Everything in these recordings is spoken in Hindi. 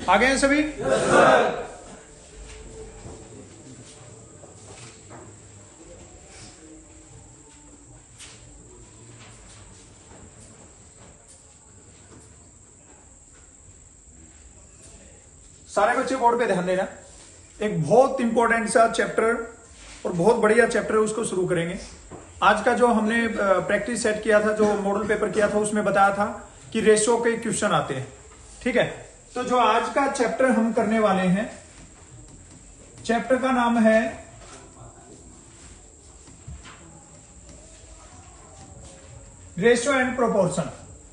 आ गए हैं सभी? सारे बच्चे बोर्ड पे ध्यान देना। एक बहुत इंपॉर्टेंट सा चैप्टर और बहुत बढ़िया चैप्टर है, उसको शुरू करेंगे। आज का जो हमने प्रैक्टिस सेट किया था, जो मॉडल पेपर किया था, उसमें बताया था कि रेशो के क्वेश्चन आते हैं। ठीक है, तो जो आज का चैप्टर हम करने वाले हैं, चैप्टर का नाम है रेशो एंड प्रोपोर्शन।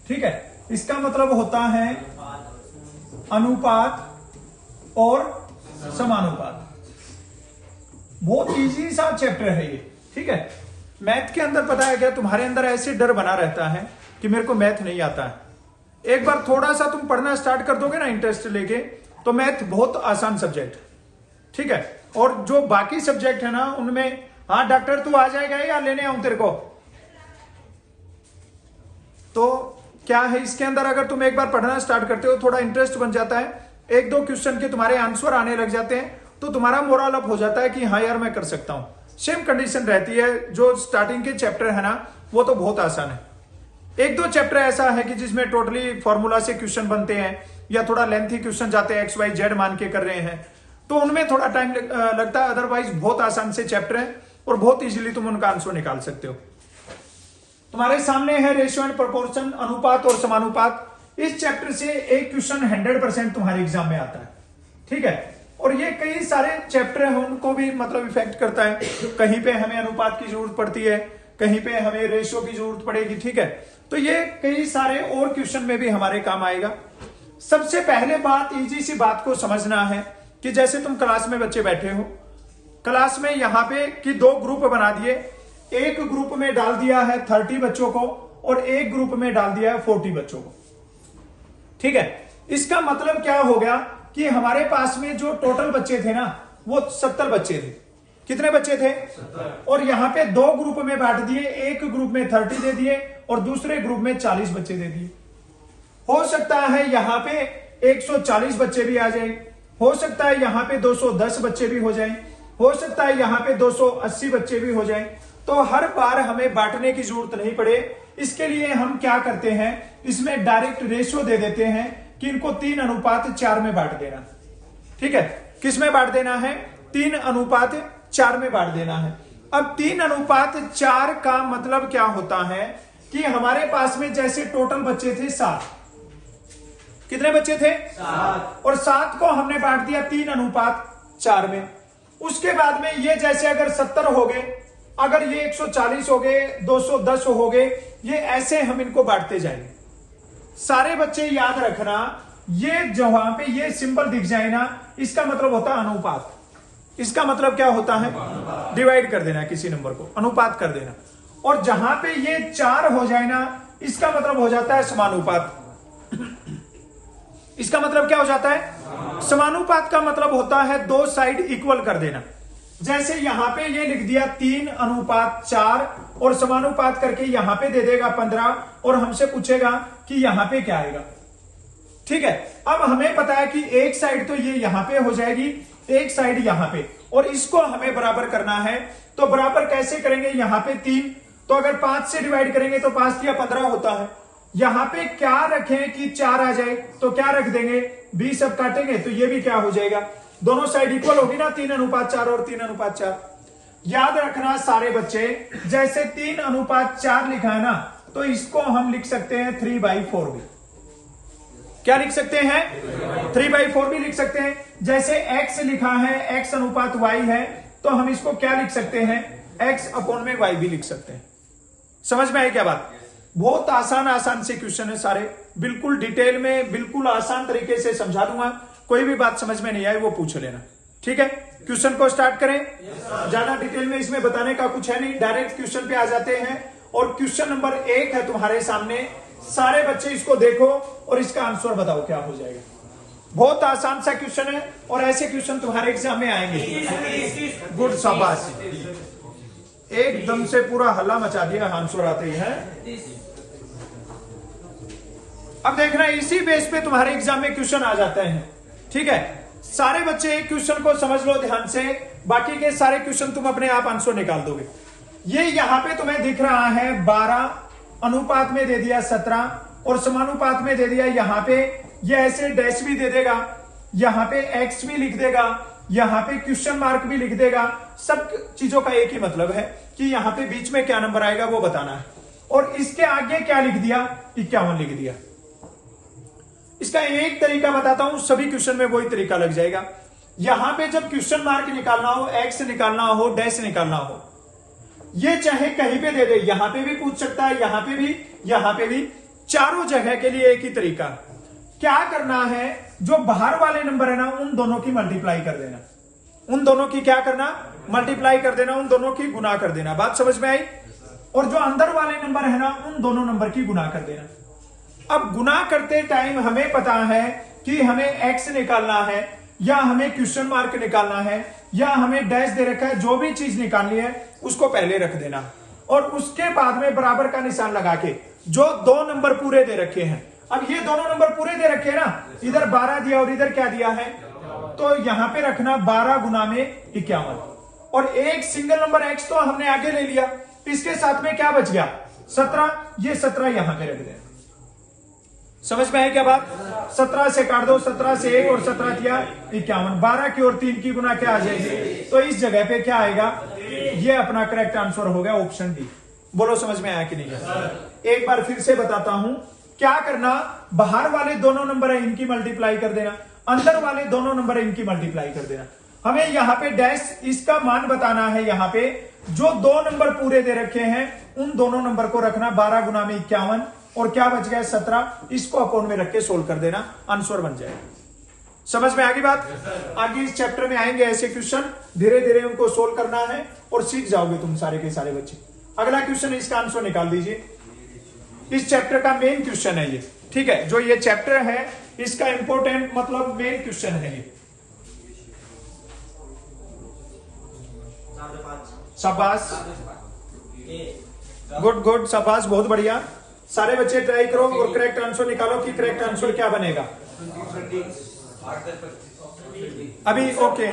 ठीक है, इसका मतलब होता है अनुपात और समानुपात। बहुत इजी सा चैप्टर है ये। ठीक है, मैथ के अंदर पता है क्या, तुम्हारे अंदर ऐसे डर बना रहता है कि मेरे को मैथ नहीं आता है। एक बार थोड़ा सा तुम पढ़ना स्टार्ट कर दोगे ना इंटरेस्ट लेके, तो मैथ बहुत आसान सब्जेक्ट। ठीक है, और जो बाकी सब्जेक्ट है ना उनमें, हाँ डॉक्टर तू आ जाएगा या लेने आऊं तेरे को, तो क्या है इसके अंदर अगर तुम एक बार पढ़ना स्टार्ट करते हो, थोड़ा इंटरेस्ट बन जाता है, एक दो क्वेश्चन के तुम्हारे आंसर आने लग जाते हैं, तो तुम्हारा मोरल अप हो जाता है कि हाँ यार मैं कर सकता हूं। सेम कंडीशन रहती है। जो स्टार्टिंग के चैप्टर है ना वो तो बहुत आसान है। एक दो चैप्टर ऐसा है कि जिसमें टोटली फॉर्मूला से क्वेश्चन बनते हैं या थोड़ा लेंथी क्वेश्चन जाते हैं, एक्स वाई जेड मान के कर रहे हैं, तो उनमें थोड़ा टाइम लगता है। अदरवाइज बहुत आसान से चैप्टर है और बहुत इजीली तुम उनका आंसर निकाल सकते हो। तुम्हारे सामने है रेशियो एंड प्रोपोर्शन, अनुपात और समानुपात। इस चैप्टर से एक क्वेश्चन 100% तुम्हारे एग्जाम में आता है। ठीक है, और ये कई सारे चैप्टर हैं उनको भी मतलब इफेक्ट करता है। कहीं पे हमें अनुपात की जरूरत पड़ती है, कहीं पे हमें रेशियो की जरूरत पड़ेगी। ठीक है, तो ये कई सारे और क्वेश्चन में भी हमारे काम आएगा। सबसे पहले बात, इजी सी बात को समझना है कि जैसे तुम क्लास में बच्चे बैठे हो, क्लास में यहां पे कि दो ग्रुप बना दिए, एक ग्रुप में डाल दिया है 30 बच्चों को और एक ग्रुप में डाल दिया है 40 बच्चों को। ठीक है, इसका मतलब क्या हो गया कि हमारे पास में जो टोटल बच्चे थे ना वो 70 बच्चे थे। कितने बच्चे थे? 70। और यहां पे दो ग्रुप में बांट दिए, एक ग्रुप में 30 दे दिए और दूसरे ग्रुप में 40 बच्चे दे दिए। हो सकता है यहां पे 140 बच्चे भी आ जाए, हो सकता है यहां पे 210 बच्चे भी हो जाए, हो सकता है यहां पे 280 बच्चे भी हो जाए। तो हर बार हमें बांटने की जरूरत नहीं पड़े। इसके लिए हम क्या करते हैं, इसमें डायरेक्ट रेशियो दे देते हैं कि इनको 3:4 में बांट देना। ठीक है, किस में बांट देना है? 3:4 में बांट देना है। अब 3:4 का मतलब क्या होता है कि हमारे पास में जैसे टोटल बच्चे थे 7। कितने बच्चे थे? 7। और 7 को हमने बांट दिया 3:4 में। उसके बाद में ये जैसे अगर 70 हो गए, अगर ये 140 हो गए, 210 हो गए, ये ऐसे हम इनको बांटते जाएंगे। सारे बच्चे याद रखना, ये जहां पे ये सिंबल दिख जाए ना, इसका मतलब होता है अनुपात। इसका मतलब क्या होता है? डिवाइड कर देना किसी नंबर को, अनुपात कर देना। और जहां पे ये 4 हो जाए ना, इसका मतलब हो जाता है समानुपात। इसका मतलब क्या हो जाता है? समानुपात का मतलब होता है दो साइड इक्वल कर देना। जैसे यहां पे ये लिख दिया 3:4 और समानुपात करके यहां पे दे देगा 15 और हमसे पूछेगा कि यहां पे क्या आएगा। ठीक है, अब हमें पता है कि एक साइड तो ये यहां पे हो जाएगी, एक साइड यहां पे, और इसको हमें बराबर करना है। तो बराबर कैसे करेंगे? यहां पे 3, तो अगर 5 से डिवाइड करेंगे तो 5 या 15 होता है। यहां पे क्या रखें कि 4 आ जाए, तो क्या रख देंगे? 20 अब काटेंगे तो ये भी क्या हो जाएगा, दोनों साइड इक्वल होगी ना, 3:4 और 3:4। याद रखना सारे बच्चे, जैसे 3:4 लिखा है ना, तो इसको हम लिख सकते हैं 3/4 भी। क्या लिख सकते हैं? 3/4 भी लिख सकते हैं। जैसे x लिखा है, x/y है, तो हम इसको क्या लिख सकते हैं? x/y भी लिख सकते हैं। समझ में आई क्या बात? बहुत आसान से क्वेश्चन है सारे, बिल्कुल डिटेल में, बिल्कुल आसान तरीके से समझा दूंगा। कोई भी बात समझ में नहीं आई वो पूछ लेना। ठीक है, क्वेश्चन को स्टार्ट करें। ज्यादा डिटेल में इसमें बताने का कुछ है नहीं, डायरेक्ट क्वेश्चन पे आ जाते हैं। और क्वेश्चन नंबर 1 है तुम्हारे सामने। सारे बच्चे इसको देखो और इसका आंसर बताओ क्या हो जाएगा। बहुत आसान सा क्वेश्चन है और ऐसे क्वेश्चन तुम्हारे एग्जाम में आएंगे। गुड, शाबाश, एकदम से पूरा हल्ला मचा दिया आंसर आते ही है। अब देखना, इसी बेस पे तुम्हारे एग्जाम में क्वेश्चन आ जाते हैं। ठीक है, सारे बच्चे एक क्वेश्चन को समझ लो ध्यान से, बाकी के सारे क्वेश्चन तुम अपने आप आंसर निकाल दोगे। ये यहां पे तुम्हें दिख रहा है 12 अनुपात में दे दिया 17 और समानुपात में दे दिया। यहां पे ये ऐसे डैश भी दे देगा, यहां पे एक्स भी लिख देगा, यहां पे क्वेश्चन मार्क भी लिख देगा। सब चीजों का एक ही मतलब है कि यहां पे बीच में क्या नंबर आएगा वो बताना है। और इसके आगे क्या लिख दिया, 51 लिख दिया। इसका एक तरीका बताता हूं, सभी क्वेश्चन में वही तरीका लग जाएगा। यहां पे जब क्वेश्चन मार्क निकालना हो, एक्स निकालना हो, डैश निकालना हो, ये चाहे कहीं पे दे दे, यहां पे भी पूछ सकता है, यहां पे भी, यहां पे भी, चारों जगह के लिए एक ही तरीका। क्या करना है, जो बाहर वाले नंबर है ना उन दोनों की मल्टीप्लाई कर देना, उन दोनों की क्या करना, मल्टीप्लाई कर देना, उन दोनों की गुना कर देना। बात समझ में आई? और जो अंदर वाले नंबर है ना उन दोनों नंबर की गुना कर देना। अब गुना करते टाइम हमें पता है कि हमें एक्स निकालना है या हमें क्वेश्चन मार्क निकालना है या हमें डैश दे रखा है, जो भी चीज निकालनी है उसको पहले रख देना और उसके बाद में बराबर का निशान लगा के जो दो नंबर पूरे दे रखे हैं। अब ये दोनों नंबर पूरे दे रखे हैं ना, इधर 12 दिया और इधर क्या दिया है, तो यहां पे रखना 12 गुना में 51 और एक सिंगल नंबर एक्स तो हमने आगे ले लिया, इसके साथ में क्या बच गया 17, ये 17 यहां पे रख देना। समझ में है क्या बात? 17 से काट दो, 17 से 1 और 17 किया 51, 12 की और 3 की गुना क्या आ जाएगी, तो इस जगह पे क्या आएगा, ये अपना करेक्ट आंसर हो गया ऑप्शन डी। बोलो समझ में आया कि नहीं? एक बार फिर से बताता हूं, क्या करना, बाहर वाले दोनों नंबर है इनकी मल्टीप्लाई कर देना, अंदर वाले दोनों नंबर है इनकी मल्टीप्लाई कर देना। हमें यहाँ पे डैश इसका मान बताना है, यहाँ पे जो दो नंबर पूरे दे रखे हैं उन दोनों नंबर को रखना 12 गुना में 51 और क्या बच गया 17, इसको अकाउंट में रख के सोल्व कर देना, आंसर बन जाएगा। समझ में आगे बात? आगे इस चैप्टर में आएंगे ऐसे क्वेश्चन, धीरे धीरे उनको सोल्व करना है और सीख जाओगे तुम सारे के सारे बच्चे। अगला क्वेश्चन, इसका आंसर निकाल दीजिए। इस चैप्टर का मेन क्वेश्चन है ये, ठीक है, जो ये चैप्टर है इसका इंपॉर्टेंट मतलब मेन क्वेश्चन है ये। शाबाश, गुड गुड, शाबाश, बहुत बढ़िया। सारे बच्चे ट्राई करो और करेक्ट आंसर निकालो कि करेक्ट आंसर क्या बनेगा। अभी ओके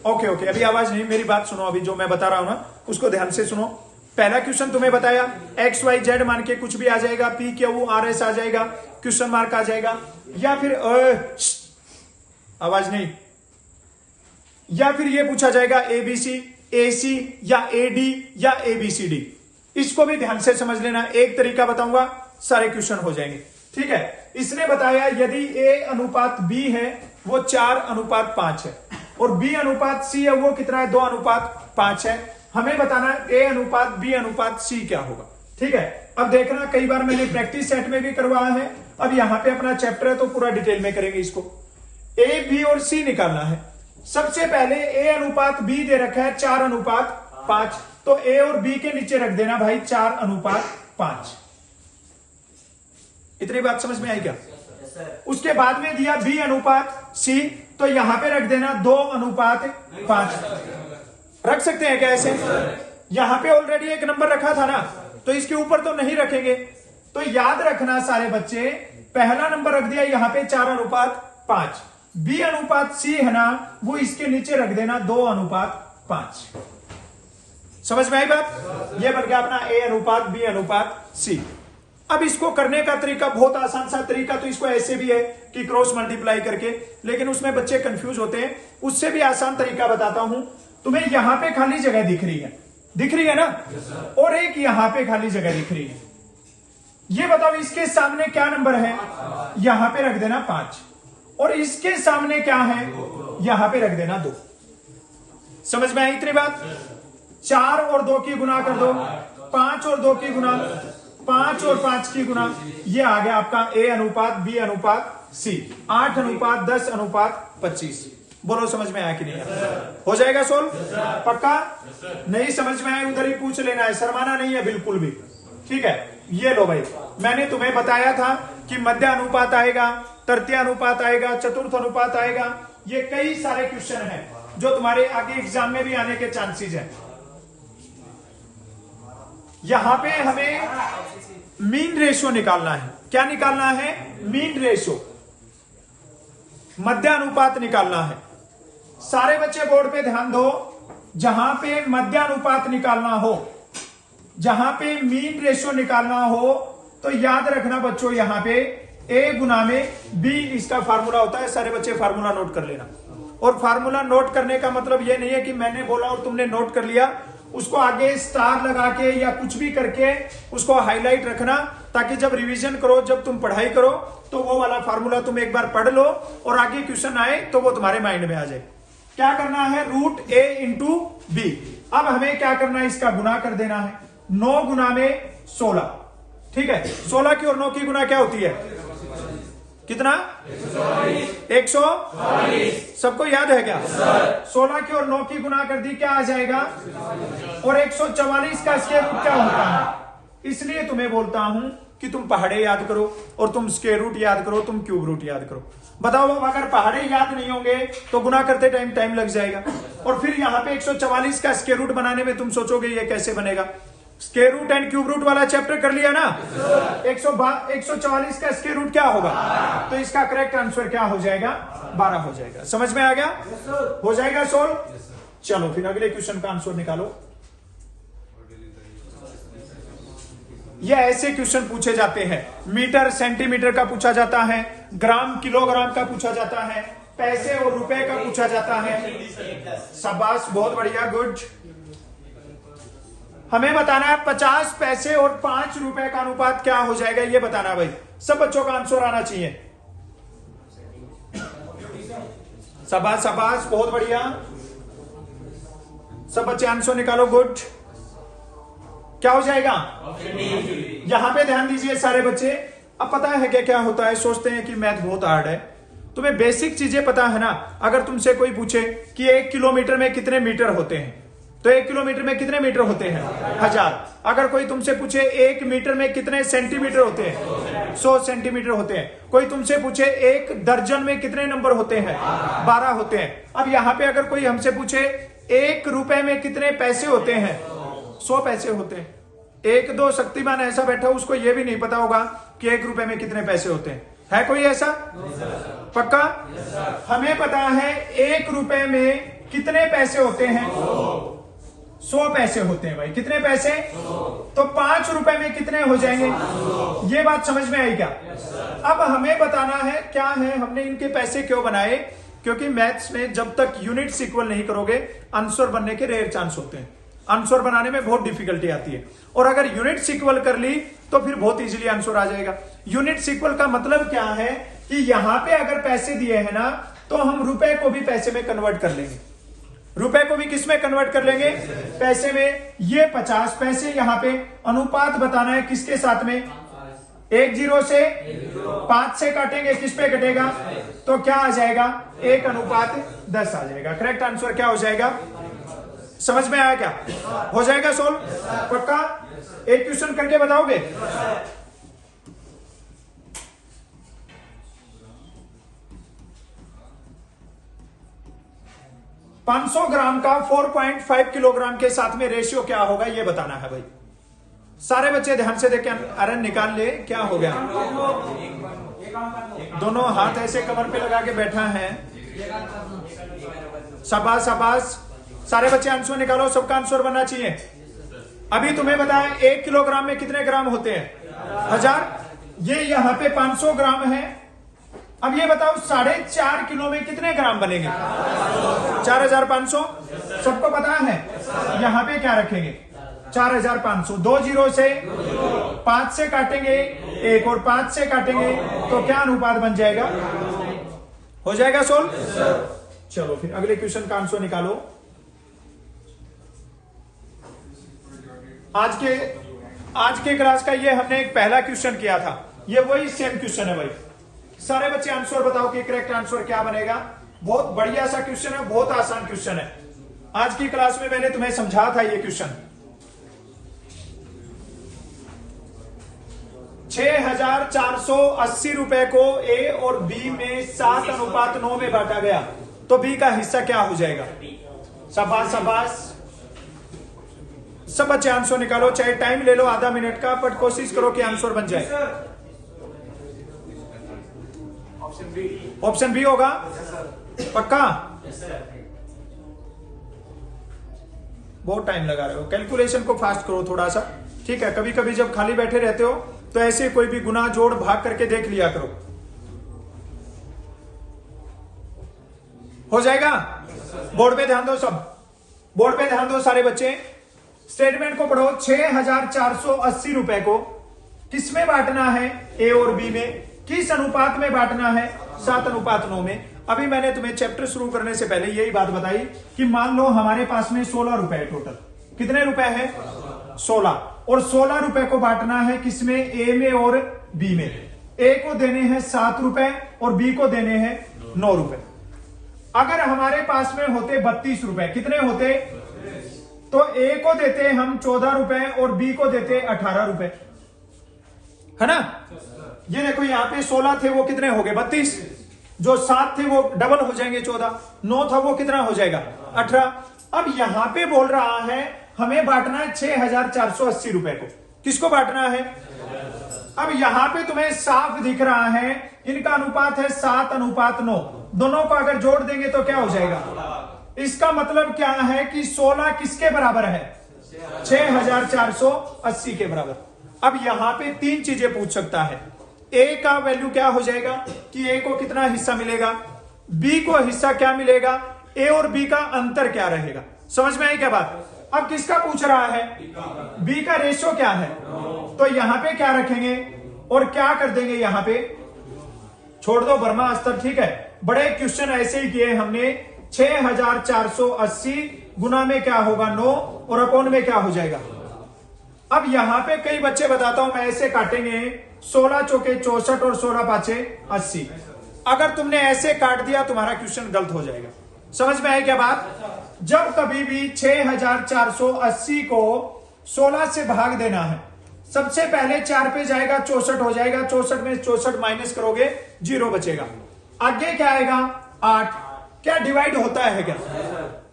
ओके ओके, अभी आवाज नहीं, मेरी बात सुनो, अभी जो मैं बता रहा हूं ना उसको ध्यान से सुनो। पहला क्वेश्चन तुम्हें बताया, एक्स वाई जेड मान के कुछ भी आ जाएगा, पी क्यू आर एस आ जाएगा, क्वेश्चन मार्क आ जाएगा, या फिर आवाज नहीं, या फिर ये पूछा जाएगा एबीसी, एसी या एडी या एबीसीडी। इसको भी ध्यान से समझ लेना, एक तरीका बताऊंगा सारे क्वेश्चन हो जाएंगे, ठीक है। इसने बताया यदि ए अनुपात बी है वो 4:5 है और बी अनुपात सी है वो कितना है, 2:5 है। हमें बताना ए अनुपात बी अनुपात सी क्या होगा, ठीक है। अब देखना, कई बार मैंने प्रैक्टिस सेट में भी करवाया है, अब यहां पे अपना चैप्टर है तो पूरा डिटेल में करेंगे इसको। ए बी और सी निकालना है। सबसे पहले ए अनुपात बी दे रखा है 4:5, तो ए और बी के नीचे रख देना भाई 4:5। इतनी बात समझ में आई क्या? उसके बाद में दिया बी अनुपात सी, तो यहां पे रख देना 2:5। रख सकते हैं क्या ऐसे? यहां पे ऑलरेडी एक नंबर रखा था ना, तो इसके ऊपर तो नहीं रखेंगे। तो याद रखना सारे बच्चे, पहला नंबर रख दिया यहां पे 4:5, बी अनुपात सी है ना वो इसके नीचे रख देना 2:5। समझ में आई बात? ये बन गया अपना ए अनुपात बी अनुपात सी। अब इसको करने का तरीका बहुत आसान सा तरीका, तो इसको ऐसे भी है कि क्रॉस मल्टीप्लाई करके, लेकिन उसमें बच्चे कंफ्यूज होते हैं। उससे भी आसान तरीका बताता हूं। तुम्हें यहां पे खाली जगह दिख रही है ना, और एक यहां पे खाली जगह दिख रही है। ये बताओ इसके सामने क्या नंबर है, यहां पे रख देना 5 और इसके सामने क्या है, यहां पे रख देना 2। समझ में आई इतनी बात? 4 और 2 की गुना कर दो, 5 और 2 की गुना, 5 और 5 की गुना, ये आ गया आपका ए अनुपात बी अनुपात सी, 8:10:25। बोलो समझ में आया कि नहीं? हो जाएगा सोल्व? पक्का? नहीं समझ में आया उधर ही पूछ लेना है, शर्माना नहीं है बिल्कुल भी, ठीक है। ये लो भाई, मैंने तुम्हें बताया था कि मध्य अनुपात आएगा, तृतीय अनुपात आएगा, चतुर्थ अनुपात आएगा। ये कई सारे क्वेश्चन हैं जो तुम्हारे आगे एग्जाम में भी आने के चांसेस हैं। यहां पे हमें मीन रेशियो निकालना है। क्या निकालना है? Mean ratio. मध्यानुपात निकालना है। सारे बच्चे बोर्ड पे ध्यान दो, जहां पे मध्यानुपात निकालना हो, जहां पे मीन रेशियो निकालना हो, तो याद रखना बच्चों, यहां पे A गुना में B इसका फार्मूला होता है। सारे बच्चे फार्मूला नोट कर लेना। और फार्मूला नोट करने का मतलब यह नहीं है कि मैंने बोला और तुमने नोट कर लिया, उसको आगे स्टार लगा के या कुछ भी करके उसको हाईलाइट रखना, ताकि जब रिवीजन करो, जब तुम पढ़ाई करो, तो वो वाला फार्मूला तुम एक बार पढ़ लो और आगे क्वेश्चन आए तो वो तुम्हारे माइंड में आ जाए। क्या करना है? Root A into B. अब हमें क्या करना है? इसका गुना कर देना है। 9 गुना में 16, ठीक है। 16 की और 9 की गुना क्या होती है? कितना? 140। सबको याद है क्या? 16 की और 9 की गुना कर दी, क्या आ जाएगा? और 144 का स्क्वायर रूट क्या होता है? इसलिए तुम्हें बोलता हूं कि तुम पहाड़े याद करो और तुम स्क्वायर रूट याद करो, तुम क्यूब रूट याद करो। बताओ, अगर पहाड़े याद नहीं होंगे तो गुना करते टाइम लग जाएगा। और फिर यहां पे 144 का स्क्वायर रूट बनाने में तुम सोचोगे ये कैसे बनेगा। Square root and cube root वाला चैप्टर कर लिया ना। 144 का स्क्वायर रूट क्या होगा? तो इसका करेक्ट आंसर क्या हो जाएगा? 12 हो जाएगा। समझ में आ गया? हो जाएगा सोल्व। चलो फिर अगले क्वेश्चन का आंसर निकालो। ये ऐसे क्वेश्चन पूछे जाते हैं। मीटर सेंटीमीटर का पूछा जाता है, ग्राम किलोग्राम का पूछा जाता है, पैसे और रुपए का पूछा जाता है। शाबाश, बहुत बढ़िया, गुड। हमें बताना है 50 पैसे और 5 रुपए का अनुपात क्या हो जाएगा, ये बताना भाई। सब बच्चों का आंसर आना चाहिए। शाबाश शाबाश, बहुत बढ़िया। सब बच्चे आंसर निकालो, गुड। क्या हो जाएगा? यहां पे ध्यान दीजिए सारे बच्चे। अब पता है क्या क्या होता है? सोचते हैं कि मैथ बहुत हार्ड है। तुम्हें बेसिक चीजें पता है ना। अगर तुमसे कोई पूछे कि 1 किलोमीटर में कितने मीटर होते हैं, तो 1 किलोमीटर में कितने मीटर होते हैं? 1000। अगर कोई तुमसे पूछे 1 मीटर में कितने सेंटीमीटर होते हैं? 100 सेंटीमीटर होते हैं। कोई तुमसे पूछे 1 दर्जन में कितने नंबर होते हैं? 12 होते हैं। अब यहां पे अगर कोई हमसे पूछे 1 रुपए में कितने पैसे होते हैं? 100 पैसे होते हैं। 1-2 शक्तिमान ऐसा बैठा, उसको यह भी नहीं पता होगा कि 1 रुपए में कितने पैसे होते हैं। है कोई ऐसा? पक्का? हमें पता है 1 रुपए में कितने पैसे होते हैं? 100 पैसे होते हैं भाई। कितने पैसे? तो 5 रुपए में कितने हो जाएंगे? ये बात समझ में आई क्या? अब हमें बताना है क्या है, हमने इनके पैसे क्यों बनाए? क्योंकि मैथ्स में जब तक यूनिट्स इक्वल नहीं करोगे, आंसर बनने के रेयर चांस होते हैं। आंसर बनाने में बहुत डिफिकल्टी आती है। और अगर यूनिट्स इक्वल कर ली तो फिर बहुत इजीली आंसर आ जाएगा। यूनिट्स इक्वल का मतलब क्या है कि यहां पे अगर पैसे दिए हैं ना, तो हम रुपए को भी पैसे में कन्वर्ट कर लेंगे। रुपए को भी किस में कन्वर्ट कर लेंगे? पैसे में। ये 50 पैसे यहां पे अनुपात बताना है किसके साथ में? 1 0 से 5 से काटेंगे, किस पे कटेगा? तो क्या आ जाएगा? 1:10 आ जाएगा। करेक्ट आंसर क्या हो जाएगा? समझ में आया क्या? हो जाएगा सोल्व? पक्का? एक क्वेश्चन करके बताओगे? 500 ग्राम का 4.5 किलोग्राम के साथ में रेशियो क्या होगा, ये बताना है भाई। सारे बच्चे ध्यान से देख के आयरन निकाल ले। क्या हो गया? दोनों हाथ ऐसे कमर पे लगा के बैठा है। शाबाश शाबाश। सारे बच्चे आंसर निकालो, सबका आंसर बनना चाहिए। अभी तुम्हें बताया 1 किलोग्राम में कितने ग्राम होते हैं? 1000। ये यहां पे 500 ग्राम है। अब ये बताओ 4.5 किलो में कितने ग्राम बनेंगे? 4500। सबको पता है? यहां पे क्या रखेंगे? 4500। 2 0 से 5 से काटेंगे 1 और 5 से काटेंगे तो क्या अनुपात बन जाएगा? हो जाएगा सोल्व? चलो फिर अगले क्वेश्चन का आंसर निकालो। आज के क्लास का ये हमने एक पहला क्वेश्चन किया था। ये वही सेम क्वेश्चन है भाई। सारे बच्चे आंसर बताओ कि करेक्ट आंसर क्या बनेगा। बहुत बढ़िया सा क्वेश्चन है, बहुत आसान क्वेश्चन है। आज की क्लास में मैंने तुम्हें समझा था ये क्वेश्चन। 6480 रुपए को ए और बी में 7:9 में बांटा गया, तो बी का हिस्सा क्या हो जाएगा? शाबाश शाबाश। सब बच्चे आंसर निकालो, चाहे टाइम ले लो आधा मिनट का, बट कोशिश करो कि आंसर बन जाए। ऑप्शन बी होगा, पक्का? बहुत टाइम लगा रहे हो, कैलकुलेशन को फास्ट करो थोड़ा सा, ठीक है? कभी कभी जब खाली बैठे रहते हो तो ऐसे कोई भी गुना जोड़ भाग करके देख लिया करो। हो जाएगा? बोर्ड पे ध्यान दो, सब बोर्ड पे ध्यान दो सारे बच्चे। स्टेटमेंट को पढ़ो। 6480 रुपए को किसमें बांटना है? ए और बी में। किस अनुपात में बांटना है? 7:9 में। अभी मैंने तुम्हें चैप्टर शुरू करने से पहले यही बात बताई कि मान लो हमारे पास में 16 रुपए है टोटल। कितने रुपए है? 16। और 16 रुपए को बांटना है किसमें? ए में और बी में। ए को देने हैं 7 रुपए और बी को देने हैं 9 रुपए। अगर हमारे पास में होते 32 रुपए, कितने होते? तो ए को देते हम 14 रुपए और बी को देते 18 रुपए, है ना? ये देखो यहां पे 16 थे, वो कितने हो गए? 32। जो 7 थे वो डबल हो जाएंगे 14। 9 था वो कितना हो जाएगा? 18। अब यहां पे बोल रहा है हमें बांटना है 6480 रुपए को। किसको बांटना है? अब यहां पे तुम्हें साफ दिख रहा है इनका अनुपात है 7:9। दोनों को अगर जोड़ देंगे तो क्या हो जाएगा? इसका मतलब क्या है कि 16 किसके बराबर है? 6480 के बराबर। अब यहां पे 3 चीजें पूछ सकता है। ए का वैल्यू क्या हो जाएगा कि ए को कितना हिस्सा मिलेगा, बी को हिस्सा क्या मिलेगा, ए और बी का अंतर क्या रहेगा। समझ में आई क्या बात? अब किसका पूछ रहा है? बी का रेशो क्या है। तो यहां पे क्या रखेंगे और क्या कर देंगे? यहां पे छोड़ दो वर्मा अस्तर, ठीक है? बड़े क्वेश्चन ऐसे ही किए हमने। 6480 गुना में क्या होगा? 9 और अपॉन में क्या हो जाएगा? अब यहां पे कई बच्चे बताता हूं मैं, ऐसे काटेंगे 16 चौके 64 और 16 पांचे 80। अगर तुमने ऐसे काट दिया तुम्हारा क्वेश्चन गलत हो जाएगा। समझ में आई क्या बात? जब कभी भी 6480 को 16 से भाग देना है, सबसे पहले 4 पे जाएगा 64 हो जाएगा, 64 में 64 माइनस करोगे 0 बचेगा। आगे क्या आएगा? 8। क्या डिवाइड होता है क्या?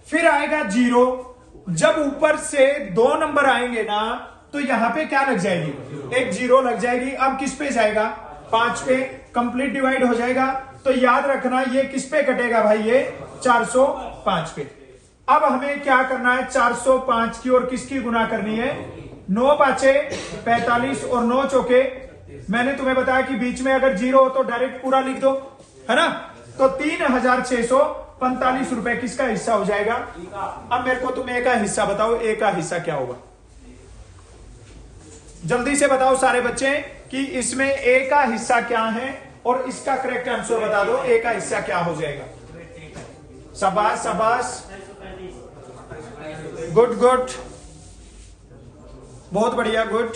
फिर आएगा 0। जब ऊपर से 2 नंबर आएंगे ना तो यहां पे क्या लग जाएगी? एक 0 लग जाएगी। अब किस पे जाएगा? 5 पे। कंप्लीट डिवाइड हो जाएगा। तो याद रखना ये किस पे कटेगा भाई? ये 405 पे। अब हमें क्या करना है? 405 की और किसकी गुना करनी है? 9 पांचे 45 और 9 चौके, मैंने तुम्हें बताया कि बीच में अगर 0 हो तो डायरेक्ट पूरा लिख दो, है ना? तो 3645 रुपए किसका हिस्सा हो जाएगा? अब मेरे को तुम ए का हिस्सा बताओ। ए का हिस्सा क्या होगा? जल्दी से बताओ सारे बच्चे कि इसमें ए का हिस्सा क्या है और इसका करेक्ट आंसर बता दो। ए का हिस्सा क्या हो जाएगा? शाबाश शाबाश, गुड गुड, बहुत बढ़िया, गुड।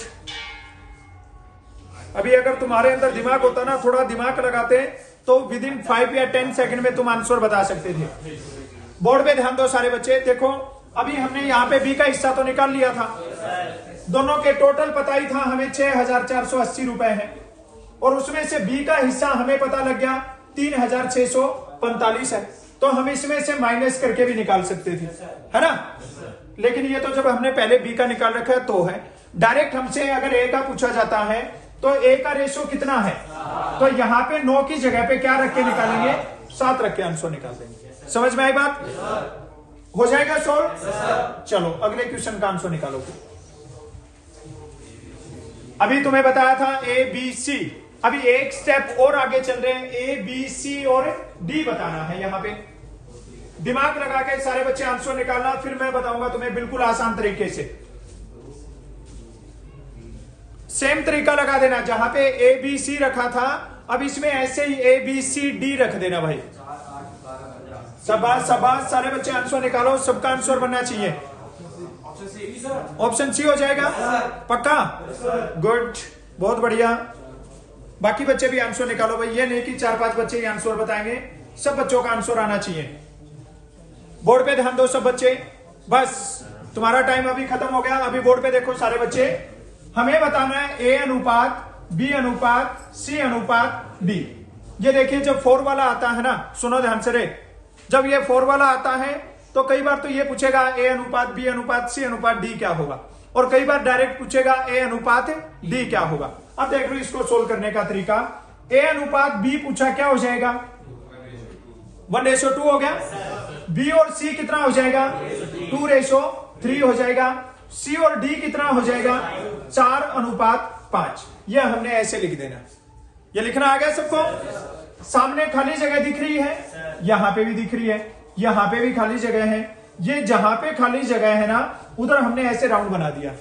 अभी अगर तुम्हारे अंदर दिमाग होता ना, थोड़ा दिमाग लगाते तो विद इन 5 या 10 सेकंड में तुम आंसर बता सकते थे। बोर्ड पे ध्यान दो सारे बच्चे। देखो अभी हमने यहाँ पे बी का हिस्सा तो निकाल लिया था, दोनों के टोटल पता ही था हमें 6480 रुपए है, और उसमें से बी का हिस्सा हमें पता लग गया 3645 है। तो हम इसमें से माइनस करके भी निकाल सकते थे, है ना? लेकिन ये तो जब हमने पहले बी का निकाल रखा है तो है। डायरेक्ट हमसे अगर ए का पूछा जाता है तो ए का रेशो कितना है, तो यहां पे 9 की जगह पे क्या रख के निकालेंगे? 7 रख के आंसर निकाल देंगे। समझ में आई बात? हो जाएगा सॉल्व। चलो अगले क्वेश्चन का आंसर निकालो। अभी तुम्हें बताया था ए बी सी, अभी एक स्टेप और आगे चल रहे हैं। ए बी सी और डी बताना है। यहां पे दिमाग लगा के सारे बच्चे आंसर निकालना, फिर मैं बताऊंगा तुम्हें बिल्कुल आसान तरीके से। सेम तरीका लगा देना, जहां पे ए बी सी रखा था अब इसमें ऐसे ही ए बी सी डी रख देना भाई। शाबाश शाबाश, सारे बच्चे आंसर निकालो, सबका आंसर बनना चाहिए। ऑप्शन सी हो जाएगा पक्का? गुड, बहुत बढ़िया। बाकी बच्चे भी आंसर निकालो भाई, ये नहीं कि 4-5 बच्चे ही आंसर बताएंगे, सब बच्चों का आंसर आना चाहिए। बोर्ड पे ध्यान दो सब बच्चे, बस तुम्हारा टाइम अभी खत्म हो गया। अभी बोर्ड पे देखो सारे बच्चे, हमें बताना है ए अनुपात बी अनुपात सी अनुपात डी। ये देखिए जब 4 वाला आता है ना, सुनो ध्यान से रे, जब ये 4 वाला आता है तो कई बार तो ये पूछेगा ए अनुपात बी अनुपात सी अनुपात डी क्या होगा, और कई बार डायरेक्ट पूछेगा ए अनुपात डी क्या होगा। अब देख लो इसको सोल्व करने का तरीका। ए अनुपात बी पूछा, क्या हो जाएगा? 1:2 हो गया। बी और सी कितना हो जाएगा? 2:3 हो जाएगा। सी और डी कितना हो जाएगा? 4:5। यह हमने ऐसे लिख देना। ये लिखना आ गया सबको? सामने खाली जगह दिख रही है, यहां पे भी दिख रही है, यहां पे भी खाली जगह है। ये जहां पे खाली जगह है ना, उधर हमने ऐसे राउंड बना दिया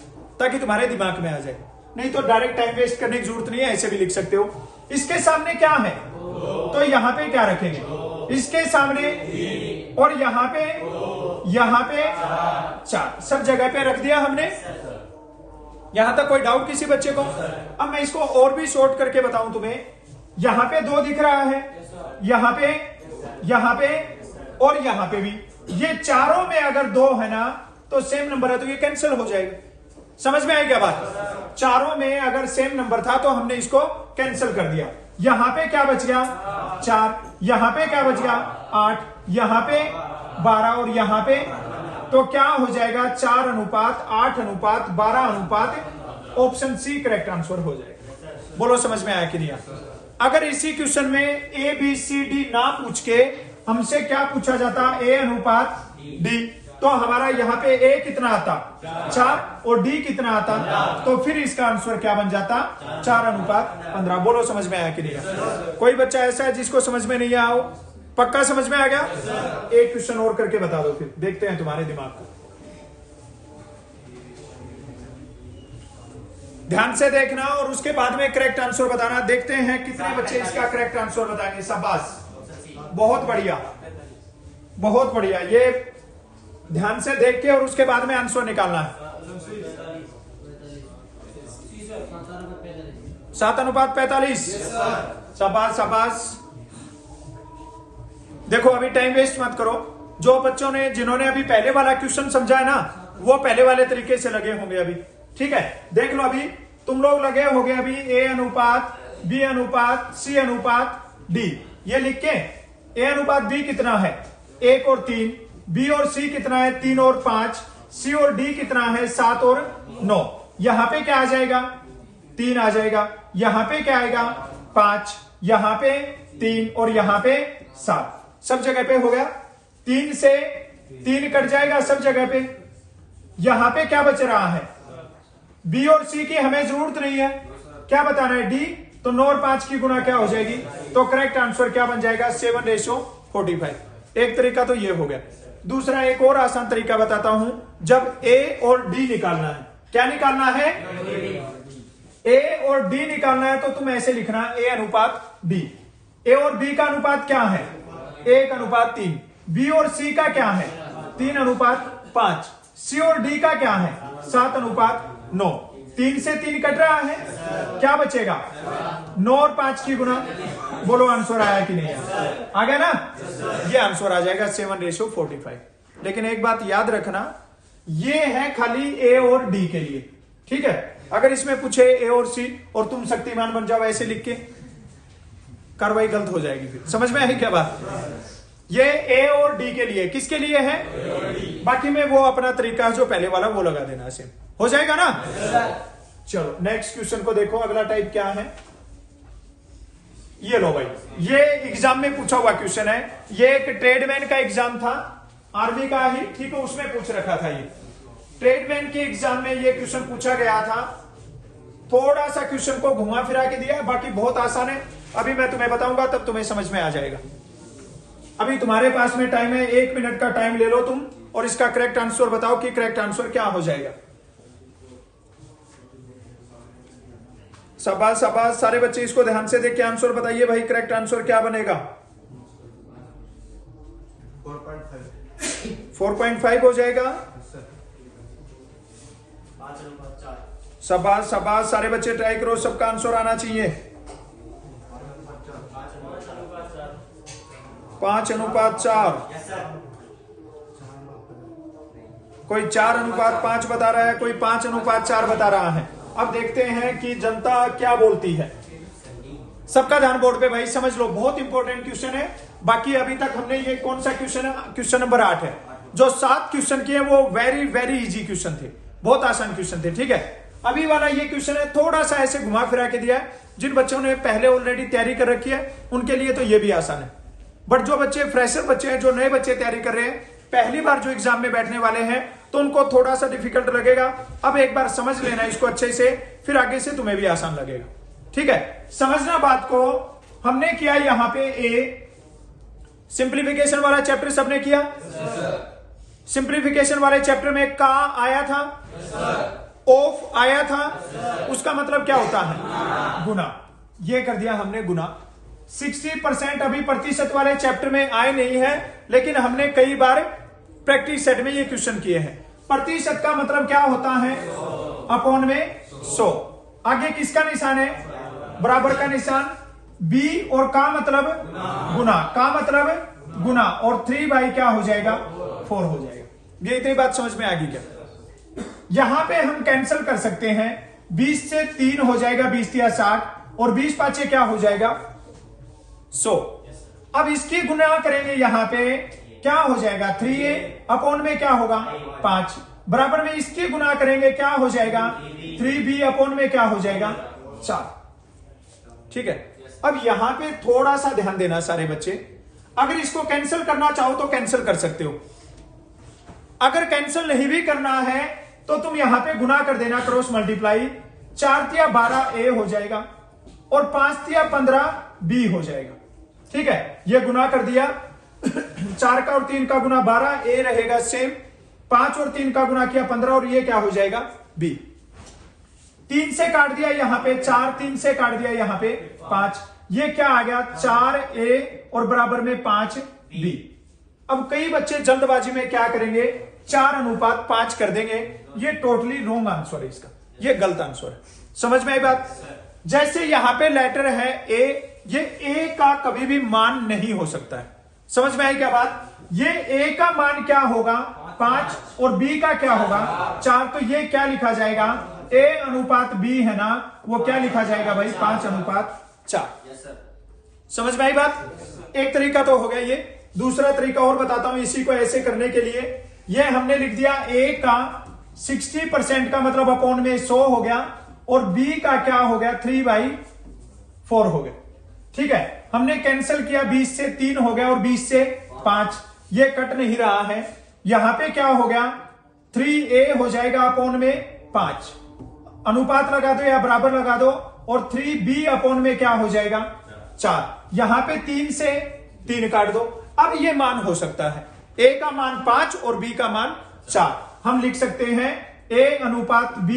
ताकि तुम्हारे दिमाग में आ जाए। नहीं तो डायरेक्ट टाइम वेस्ट करने की जरूरत नहीं है, ऐसे भी लिख सकते हो। इसके सामने क्या है तो यहां पे क्या रखेंगे? इसके सामने और यहां पे 4, सब जगह पे रख दिया हमने। यहां तक कोई डाउट किसी बच्चे को? अब मैं इसको और भी शॉर्ट करके बताऊं तुम्हें। यहां पे 2 दिख रहा है, यहां पे और यहां पे भी। ये चारों में अगर 2 है ना तो सेम नंबर है, तो ये कैंसिल हो जाएगा। समझ में आई क्या बात? चारों में अगर सेम नंबर था तो हमने इसको कैंसिल कर दिया। यहां पे क्या बच गया? 4। यहां पे क्या बच गया? 8। यहां पे 12 और यहां पे, तो क्या हो जाएगा? 4:8:12:, ऑप्शन सी करेक्ट आंसर हो जाएगा। बोलो समझ में आया कि नहीं? अगर इसी क्वेश्चन में ए बी सी डी ना पूछ के हमसे क्या पूछा जाता? A/D, तो हमारा यहाँ पे ए कितना आता? 4 और डी कितना आता? तो फिर इसका आंसर क्या बन जाता? 4:15। बोलो समझ में आया कि नहीं? कोई बच्चा ऐसा है जिसको समझ में नहीं आया हो? पक्का समझ में आ गया? एक क्वेश्चन और करके बता दो, फिर देखते हैं तुम्हारे दिमाग को। ध्यान से देखना और उसके बाद में करेक्ट आंसर बताना। देखते हैं कितने बच्चे इसका करेक्ट आंसर बताएंगे। शाबाश, बहुत बढ़िया, बहुत बढ़िया। ये ध्यान से देख के और उसके बाद में आंसर निकालना है। 7:45। शाबाश शाबाश। देखो अभी टाइम वेस्ट मत करो। जो बच्चों ने, जिन्होंने अभी पहले वाला क्वेश्चन समझा है ना, वो पहले वाले तरीके से लगे होंगे अभी। ठीक है, देख लो अभी तुम लोग लगे होंगे अभी A/B/C/D। ये लिख के A/B कितना है? 1 और 3। B और C कितना है? 3 और 5। C और D कितना है? 7 और 9। यहां पे क्या आ जाएगा? 3 आ जाएगा। यहां पे क्या आएगा? 5। यहां पे 3 और यहां पे 7। सब जगह पे हो गया। 3 से 3 कट जाएगा सब जगह पे। यहां पे क्या बच रहा है? बी और सी की हमें जरूरत नहीं है, क्या बताना है? डी। तो 9 और 5 की गुना क्या हो जाएगी? तो करेक्ट आंसर क्या बन जाएगा? 7:45। एक तरीका तो ये हो गया। दूसरा एक और आसान तरीका बताता हूं। जब ए और डी निकालना है, क्या निकालना है? ए और डी निकालना है तो तुम ऐसे लिखना A/B। ए और बी का अनुपात क्या है? 1:3। बी और सी का क्या है? 3:5। सी और डी का क्या है? 7:9। 3 से 3 कट रहा है, क्या बचेगा? 9 और 5 की गुना। बोलो आंसर आया कि नहीं? आ गया ना? ये आंसर आ जाएगा 7:45। लेकिन एक बात याद रखना, ये है खाली ए और डी के लिए। ठीक है, अगर इसमें पूछे ए और सी और तुम शक्तिमान बन जाओ ऐसे लिख के, कार्रवाई गलत हो जाएगी। फिर समझ में आई क्या बात? ये ए और डी के लिए, किसके लिए है? बाकी में वो अपना तरीका है जो पहले वाला वो लगा देना, सेम हो जाएगा ना? चलो नेक्स्ट क्वेश्चन को देखो। अगला टाइप क्या है? ये लो भाई, ये एग्जाम में पूछा हुआ क्वेश्चन है। ये एक ट्रेडमैन का एग्जाम था, आर्मी का ही, ठीक है, उसमें पूछ रखा था। ये ट्रेडमैन के एग्जाम में ये क्वेश्चन पूछा गया था। थोड़ा सा क्वेश्चन को घुमा फिरा के दिया, बाकी बहुत आसान है। अभी मैं तुम्हें बताऊंगा तब तुम्हें समझ में आ जाएगा। अभी तुम्हारे पास में टाइम है, 1 मिनट का टाइम ले लो तुम और इसका करेक्ट आंसर बताओ कि करेक्ट आंसर क्या हो जाएगा। शाबाश शाबाश, सारे बच्चे इसको ध्यान से देख के आंसर बताइए भाई, करेक्ट आंसर क्या बनेगा? 4.5 हो जाएगा। शाबाश शाबाश, सारे बच्चे ट्राई करो, सबका आंसर आना चाहिए। 5:4। कोई 4:5 बता रहा है, कोई 5:4 बता रहा है। अब देखते हैं कि जनता क्या बोलती है। सबका ध्यान बोर्ड पे भाई, समझ लो, बहुत इंपॉर्टेंट क्वेश्चन है। बाकी अभी तक हमने ये कौन सा क्वेश्चन है? क्वेश्चन नंबर 8 है। जो 7 क्वेश्चन किए वो वेरी वेरी इजी क्वेश्चन थे, बहुत आसान क्वेश्चन थे। ठीक है, अभी वाला ये क्वेश्चन है, थोड़ा सा ऐसे घुमा फिरा के दिया है। जिन बच्चों ने पहले ऑलरेडी तैयारी कर रखी है उनके लिए तो ये भी आसान है, बट जो बच्चे फ्रेशर बच्चे हैं, जो नए बच्चे तैयारी कर रहे हैं, पहली बार जो एग्जाम में बैठने वाले हैं, तो उनको थोड़ा सा डिफिकल्ट लगेगा। अब एक बार समझ लेना इसको अच्छे से, फिर आगे से तुम्हें भी आसान लगेगा। ठीक है, समझना बात को। हमने किया यहां पे ए सिंप्लीफिकेशन वाला चैप्टर सबने किया। सिंप्लीफिकेशन वाले चैप्टर में का आया था, ऑफ आया था, उसका मतलब क्या होता है, गुना। ये कर दिया हमने गुना। 60% अभी प्रतिशत वाले चैप्टर में आए नहीं है, लेकिन हमने कई बार प्रैक्टिस सेट में ये क्वेश्चन किए हैं। प्रतिशत का मतलब क्या होता है, अपॉन में 100। आगे किसका निशान है, बराबर का निशान। बी और का मतलब गुना, का मतलब गुना, और 3 क्या हो जाएगा, 4 हो जाएगा। ये इतनी बात समझ में आ गई क्या? यहां पे हम कैंसिल कर सकते हैं। 20 से 3 हो जाएगा, 20 या 60, और 20 पांचे क्या हो जाएगा, 100। अब इसकी गुना करेंगे, यहां पे क्या हो जाएगा, 3a, अपॉन में क्या होगा, 5, बराबर में इसकी गुना करेंगे, क्या हो जाएगा, 3b, अपॉन में क्या हो जाएगा, 4। ठीक है, अब यहां पे थोड़ा सा ध्यान देना सारे बच्चे। अगर इसको कैंसिल करना चाहो तो कैंसिल कर सकते हो, अगर कैंसिल नहीं भी करना है तो तुम यहां पे गुना कर देना, क्रॉस मल्टीप्लाई। 4 या 12 a हो जाएगा, और 5 या 15 b हो जाएगा। ठीक है, ये गुना कर दिया। 4 का और 3 का गुना 12, a रहेगा सेम। 5 और 3 का गुना किया 15, और ये क्या हो जाएगा, b। 3 से काट दिया यहां पे 4, 3 से काट दिया यहां पे 5, ये क्या आ गया, 4a और बराबर में 5b। अब कई बच्चे जल्दबाजी में क्या करेंगे, 4:5 कर देंगे। ये टोटली रॉन्ग आंसर है इसका, ये गलत आंसर है। समझ में आई बात? जैसे यहां पे लेटर है a, ये a का कभी भी मान नहीं हो सकता है। समझ में आई क्या बात? ये a का मान क्या होगा, 5, और b का क्या होगा, 4। तो ये क्या लिखा जाएगा, a:b है ना, वो क्या लिखा जाएगा भाई, 5:4। समझ में आई बात? एक तरीका तो हो गया ये। दूसरा तरीका और बताता हूं इसी को ऐसे करने के लिए। ये हमने लिख दिया a का 60% का मतलब अपॉन में 100 हो गया, और b का क्या हो गया, 3/4 हो गया। ठीक है, हमने कैंसिल किया, 20 से 3 हो गया, और 20 से 5, ये कट नहीं रहा है। यहां पे क्या हो गया, 3a हो जाएगा अपॉन में 5, अनुपात लगा दो या बराबर लगा दो, और 3b अपॉन में क्या हो जाएगा, 4। यहां पे 3 से 3 काट दो। अब ये मान हो सकता है, a का मान 5 और b का मान 4। हम लिख सकते हैं a:b,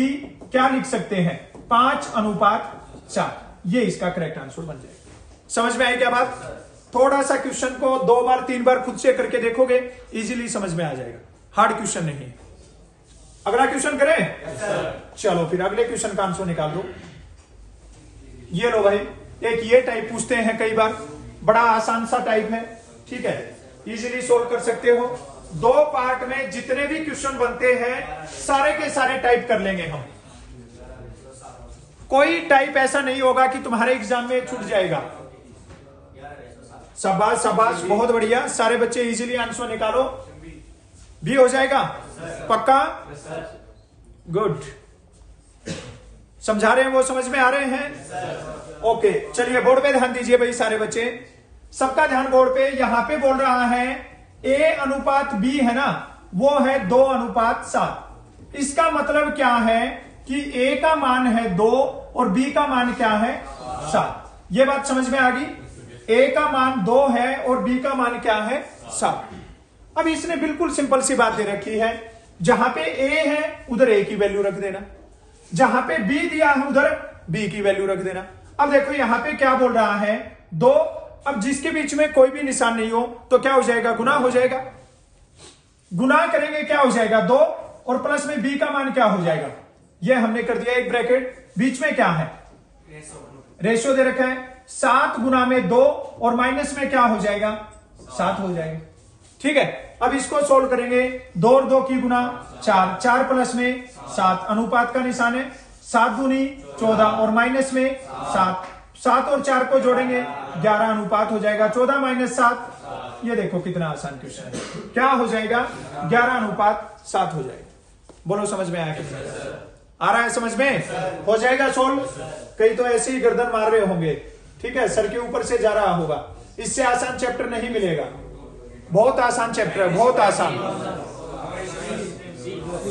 क्या लिख सकते हैं, 5:4। ये इसका करेक्ट आंसर बन जाएगा। समझ में आई क्या बात? थोड़ा सा क्वेश्चन को 2 बार 3 बार खुद से करके देखोगे, इजीली समझ में आ जाएगा। हार्ड क्वेश्चन नहीं है। अगला क्वेश्चन करें? चलो फिर अगले क्वेश्चन का आंसर निकाल दो। ये लो भाई, एक ये टाइप पूछते हैं कई बार, बड़ा आसान सा टाइप है। ठीक है, इजीली सोल्व कर सकते हो। 2 पार्ट में जितने भी क्वेश्चन बनते हैं सारे के सारे टाइप कर लेंगे हम। कोई टाइप ऐसा नहीं होगा कि तुम्हारे एग्जाम में छूट जाएगा। शाबाश शाबाश, बहुत बढ़िया। सारे बच्चे इजीली आंसर निकालो। भी हो जाएगा पक्का? गुड। समझा रहे हैं वो, समझ में आ रहे हैं? ओके, चलिए बोर्ड पे ध्यान दीजिए भाई सारे बच्चे, सबका ध्यान बोर्ड पे। यहां पे बोल रहा है a:b है ना, वो है 2:7। इसका मतलब क्या है कि a का मान है 2 और b का मान क्या है, 7। ये बात समझ में आ गई? a का मान 2 है और b का मान क्या है, 7। अब इसने बिल्कुल सिंपल सी बात दे रखी है, जहां पे a है उधर a की वैल्यू रख देना, जहां पे b दिया है उधर b की वैल्यू रख देना। अब देखो यहां पे क्या बोल रहा है, 2। अब जिसके बीच में कोई भी निशान नहीं हो तो क्या हो जाएगा, गुना हो जाएगा। गुना करेंगे क्या हो जाएगा, 2, और प्लस में b का मान क्या हो जाएगा, ये हमने कर दिया एक ब्रैकेट। बीच में क्या है, रेशियो दे रखा है। 7 गुना में 2 और माइनस में क्या हो जाएगा, 7 हो जाएगा। ठीक है, अब इसको सोल्व करेंगे। 2 और 2 की गुना 4, 4 प्लस में 7, अनुपात का निशान है। 7 दूनी 14 और माइनस में 7, 7 और 4 को जोड़ेंगे 11 अनुपात हो जाएगा। 14 - 7, ये देखो कितना आसान क्वेश्चन है। क्या हो जाएगा, 11:7 हो जाएगा। बोलो समझ में आया कितना? आ रहा है समझ में? हो जाएगा सोल्व? कई तो ऐसे ही गर्दन मार रहे होंगे, ठीक है, सर के ऊपर से जा रहा होगा। इससे आसान चैप्टर नहीं मिलेगा, बहुत आसान चैप्टर है, बहुत आसान।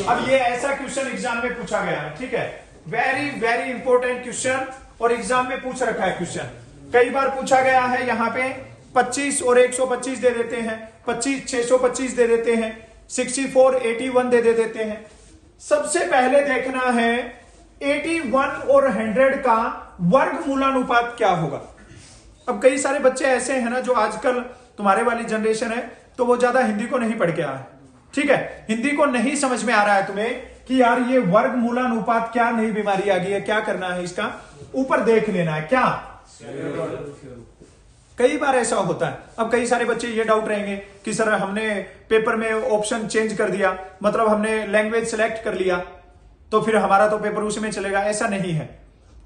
अब ये ऐसा क्वेश्चन एग्जाम में पूछा गया है, ठीक है, वेरी वेरी इंपॉर्टेंट क्वेश्चन, और एग्जाम में पूछ रखा है क्वेश्चन, कई बार पूछा गया है। यहाँ पे 25 और 125 दे देते हैं, 25 625 दे देते हैं, 64 81 दे देते हैं। सबसे पहले देखना है 81 और 100 का वर्गमूलानुपात क्या होगा। अब कई सारे बच्चे ऐसे हैं ना जो आजकल तुम्हारे वाली जनरेशन है, तो वो ज्यादा हिंदी को नहीं पढ़ के आए, ठीक है, हिंदी को नहीं समझ में आ रहा है तुम्हें कि यार ये वर्गमूलानुपात क्या नई बीमारी आ गई है, क्या करना है, इसका ऊपर देख लेना है क्या। कई बार ऐसा होता है। अब कई सारे बच्चे ये डाउट रहेंगे कि सर हमने पेपर में ऑप्शन चेंज कर दिया, मतलब हमने लैंग्वेज सिलेक्ट कर लिया, तो फिर हमारा तो पेपर उसी में चलेगा। ऐसा नहीं है,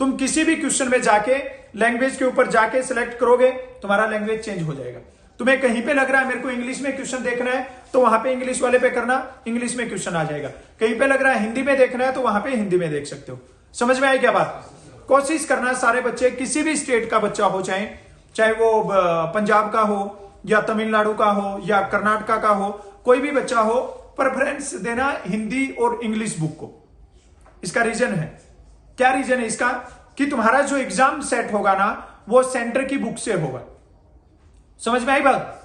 तुम किसी भी क्वेश्चन में जाके लैंग्वेज के ऊपर जाके सिलेक्ट करोगे, तुम्हारा लैंग्वेज चेंज हो जाएगा। तुम्हें कहीं पे लग रहा है मेरे को इंग्लिश में क्वेश्चन देखना है, तो वहां पे इंग्लिश वाले पे करना, इंग्लिश में क्वेश्चन आ जाएगा। कहीं पे लग रहा है हिंदी में देखना है, तो वहां पे हिंदी में देख सकते हो। समझ में आई क्या बात? कोशिश करना सारे बच्चे, किसी भी स्टेट का बच्चा हो, चाहे वो पंजाब का हो या तमिलनाडु का हो या कर्नाटका का हो, कोई भी बच्चा हो, प्रेफरेंस देना हिंदी और इंग्लिश बुक को। इसका रीजन है, क्या रीजन है इसका, कि तुम्हारा जो एग्जाम सेट होगा ना, वो सेंटर की बुक से होगा। समझ में आई बात?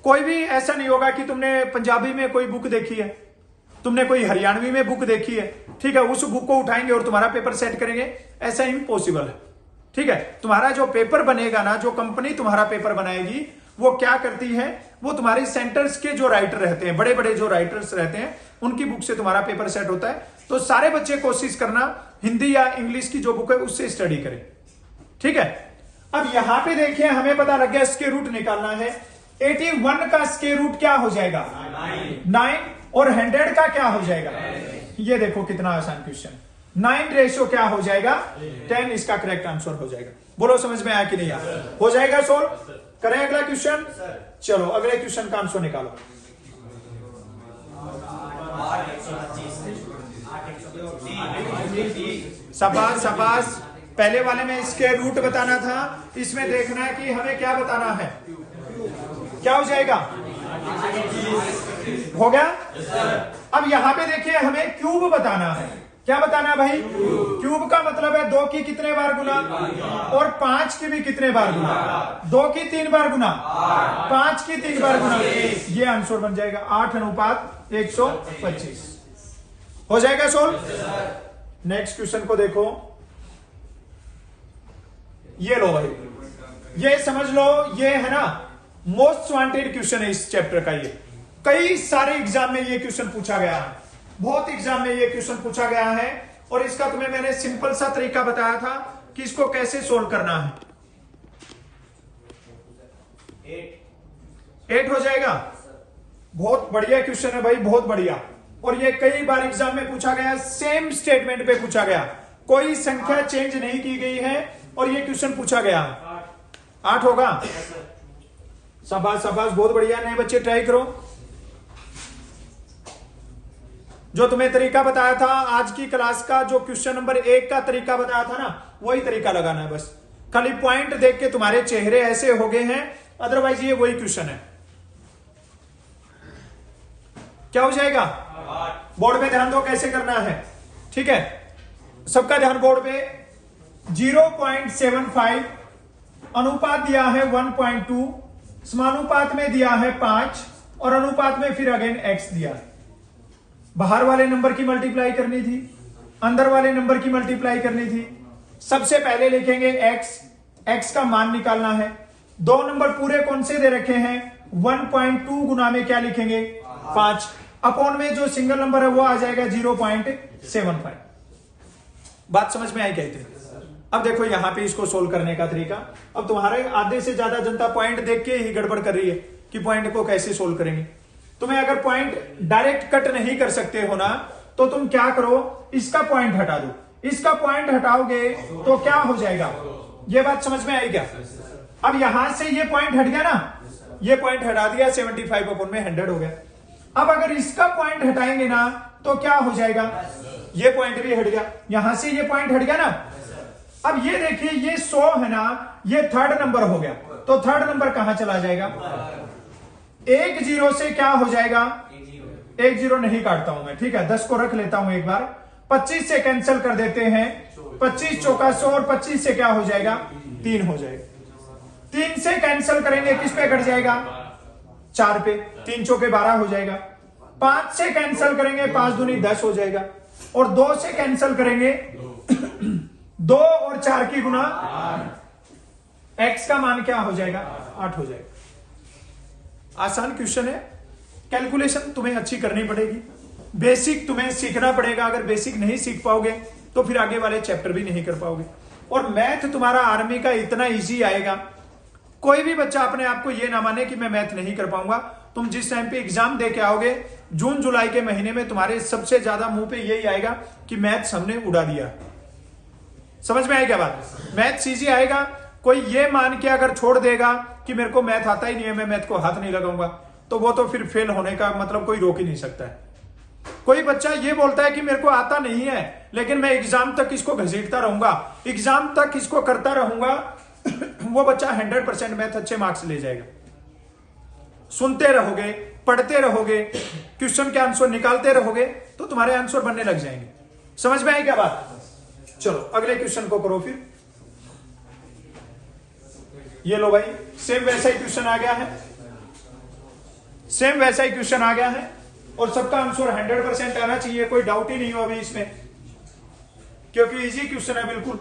कोई भी ऐसा नहीं होगा कि तुमने पंजाबी में कोई बुक देखी है, तुमने कोई हरियाणवी में बुक देखी है, ठीक है, उस बुक को उठाएंगे और तुम्हारा पेपर सेट करेंगे, ऐसा इम्पॉसिबल है, ठीक है। तुम्हारा जो पेपर बनेगा ना, जो कंपनी तुम्हारा पेपर बनाएगी, वो क्या करती है, वो तुम्हारे सेंटर्स के जो राइटर रहते हैं, बड़े बड़े जो राइटर्स रहते हैं, उनकी बुक से तुम्हारा पेपर सेट होता है। तो सारे बच्चे कोशिश करना हिंदी या इंग्लिश की जो बुक है उससे स्टडी करें, ठीक है। अब यहां पे देखिए, हमें पता लग गया स्क्वायर रूट निकालना है। 81 का स्क्वायर रूट क्या हो जाएगा? 9, और 100 का क्या हो जाएगा? ये देखो कितना आसान क्वेश्चन, 9 रेशियो क्या हो जाएगा? 10, इसका करेक्ट आंसर हो जाएगा। बोलो समझ में आया कि नहीं आया? हो जाएगा सोल्व? करें अगला क्वेश्चन? चलो अगले क्वेश्चन का आंसर निकालो। शाबाश शाबाश, पहले वाले में इसके रूट बताना था, इसमें देखना है कि हमें क्या बताना है। क्या हो जाएगा? हो गया। अब यहां पे देखिए, हमें क्यूब बताना है। क्या बताना है भाई? क्यूब का मतलब है 2 की कितने बार गुना, और 5 की भी कितने बार गुना, 2 की 3 बार गुना, 5 की 3 बार गुना। ये आंसर बन जाएगा 8:125। हो जाएगा सोल्व? नेक्स्ट क्वेश्चन को देखो, ये लो भाई, ये समझ लो, ये है ना मोस्ट वांटेड क्वेश्चन है इस चैप्टर का। ये कई सारे एग्जाम में ये क्वेश्चन पूछा गया है, बहुत एग्जाम में ये क्वेश्चन पूछा गया है, और इसका तुम्हें मैंने सिंपल सा तरीका बताया था कि इसको कैसे सोल्व करना है। 8 हो जाएगा। बहुत बढ़िया क्वेश्चन है भाई, बहुत बढ़िया, और ये कई बार एग्जाम में पूछा गया, सेम स्टेटमेंट पे पूछा गया, कोई संख्या चेंज नहीं की गई है, और ये क्वेश्चन पूछा गया। 8 होगा। शाबाश शाबाश, बहुत बढ़िया। नए बच्चे ट्राई करो, जो तुम्हें तरीका बताया था आज की क्लास का, जो क्वेश्चन नंबर 1 का तरीका बताया था ना, वही तरीका लगाना है बस। खाली पॉइंट देख के तुम्हारे चेहरे ऐसे हो गए हैं, अदरवाइज ये वही क्वेश्चन है। क्या हो जाएगा? बोर्ड पे ध्यान दो कैसे करना है, ठीक है, सबका ध्यान बोर्ड पे। 0.75, अनुपात दिया है 1.2, समानुपात में दिया है 5, और अनुपात में फिर अगेन x दिया है। बाहर वाले नंबर की मल्टीप्लाई करनी थी, अंदर वाले नंबर की मल्टीप्लाई करनी थी। सबसे पहले लिखेंगे x का मान निकालना है। 2 नंबर पूरे कौन से दे रखे हैं? 1.2 गुना में क्या लिखेंगे? 5, अपॉन में जो सिंगल नंबर है वो आ जाएगा 0.75। बात समझ में आई कहते हैं? अब देखो यहां पे इसको सोल्व करने का तरीका। अब तुम्हारे आधे से ज्यादा जनता पॉइंट देख के ही गड़बड़ कर रही है कि पॉइंट को कैसे सोल्व करेंगे। तुम्हें अगर पॉइंट डायरेक्ट कट नहीं कर सकते हो ना, तो तुम क्या करो, इसका पॉइंट हटा दो। इसका पॉइंट हटाओगे तो क्या हो जाएगा? ये बात समझ में आई क्या? अब यहां से ये पॉइंट हट गया ना, ये पॉइंट हटा दिया, 75 अपॉन में 100 हो गया। अब अगर इसका पॉइंट हटाएंगे ना, तो क्या हो जाएगा? ये पॉइंट भी हट गया, यहां से ये पॉइंट हट गया ना। अब ये देखिए ये 100 है ना, ये थर्ड नंबर हो गया, तो थर्ड नंबर कहां चला जाएगा? 1 0 से क्या हो जाएगा? 1 0 नहीं काटता हूं मैं, ठीक है, 10 को रख लेता हूं एक बार। 25 से कैंसिल कर देते हैं, 25 चौका 100 और 25 से क्या हो जाएगा? 3 हो जाएगा। 3 से कैंसिल करेंगे किस पे कट जाएगा? 4 पे, 3 चौके 12 हो जाएगा। 5 से कैंसिल करेंगे 5 दूनी 10 हो जाएगा, और 2 से कैंसिल करेंगे 2 और 4 की गुना x का मान क्या हो जाएगा? 8 हो जाएगा। आसान क्वेश्चन है, कैलकुलेशन तुम्हें अच्छी करनी पड़ेगी, बेसिक तुम्हें सीखना पड़ेगा। अगर बेसिक नहीं सीख पाओगे तो फिर आगे वाले चैप्टर भी नहीं कर पाओगे। और मैथ तुम्हारा आर्मी का इतना इजी आएगा, कोई भी बच्चा अपने आप को ये ना माने कि मैं मैथ नहीं कर पाऊंगा। तुम जिस टाइम पे एग्जाम दे के आओगे जून जुलाई के महीने में, तुम्हारे सबसे ज्यादा मुंह पे यही आएगा कि मैथ्स हमने उड़ा दिया। समझ में आई क्या बात? मैथ्स इजी आएगा। कोई ये मान के अगर छोड़ देगा कि मेरे को मैथ आता ही नहीं है, मैं मैथ को हाथ नहीं लगाऊंगा, तो वो तो फिर फेल होने का मतलब कोई रोक ही नहीं सकता है। कोई बच्चा ये बोलता है कि मेरे को आता नहीं है लेकिन मैं एग्जाम तक इसको घसीटता रहूंगा, एग्जाम तक इसको करता रहूंगा, वो बच्चा 100% मैथ अच्छे मार्क्स ले जाएगा। सुनते रहोगे, पढ़ते रहोगे, क्वेश्चन के आंसर निकालते रहोगे तो तुम्हारे आंसर बनने लग जाएंगे। समझ में आई क्या बात? चलो अगले क्वेश्चन को करो फिर। ये लो भाई, सेम वैसा ही क्वेश्चन आ गया है, सेम वैसा ही क्वेश्चन आ गया है, और सबका आंसर 100% आना चाहिए, कोई डाउट ही नहीं हो अभी इसमें, क्योंकि इजी क्वेश्चन है बिल्कुल।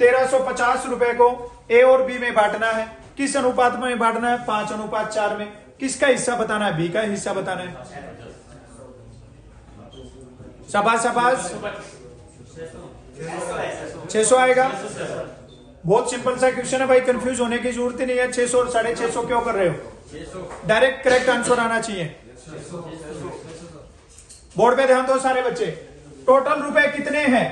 1350 रुपए को ए और बी में बांटना है, किस अनुपात में बांटना है? 5:4 में। किसका हिस्सा बताना है? बी का हिस्सा बताना है। शाबाश शाबाश, 600 आएगा। बहुत सिंपल सा क्वेश्चन है भाई, कंफ्यूज होने की जरूरत ही नहीं है। 600 और 650 क्यों कर रहे हो? डायरेक्ट करेक्ट आंसर आना चाहिए। बोर्ड पे ध्यान दो सारे बच्चे। टोटल रुपए कितने हैं?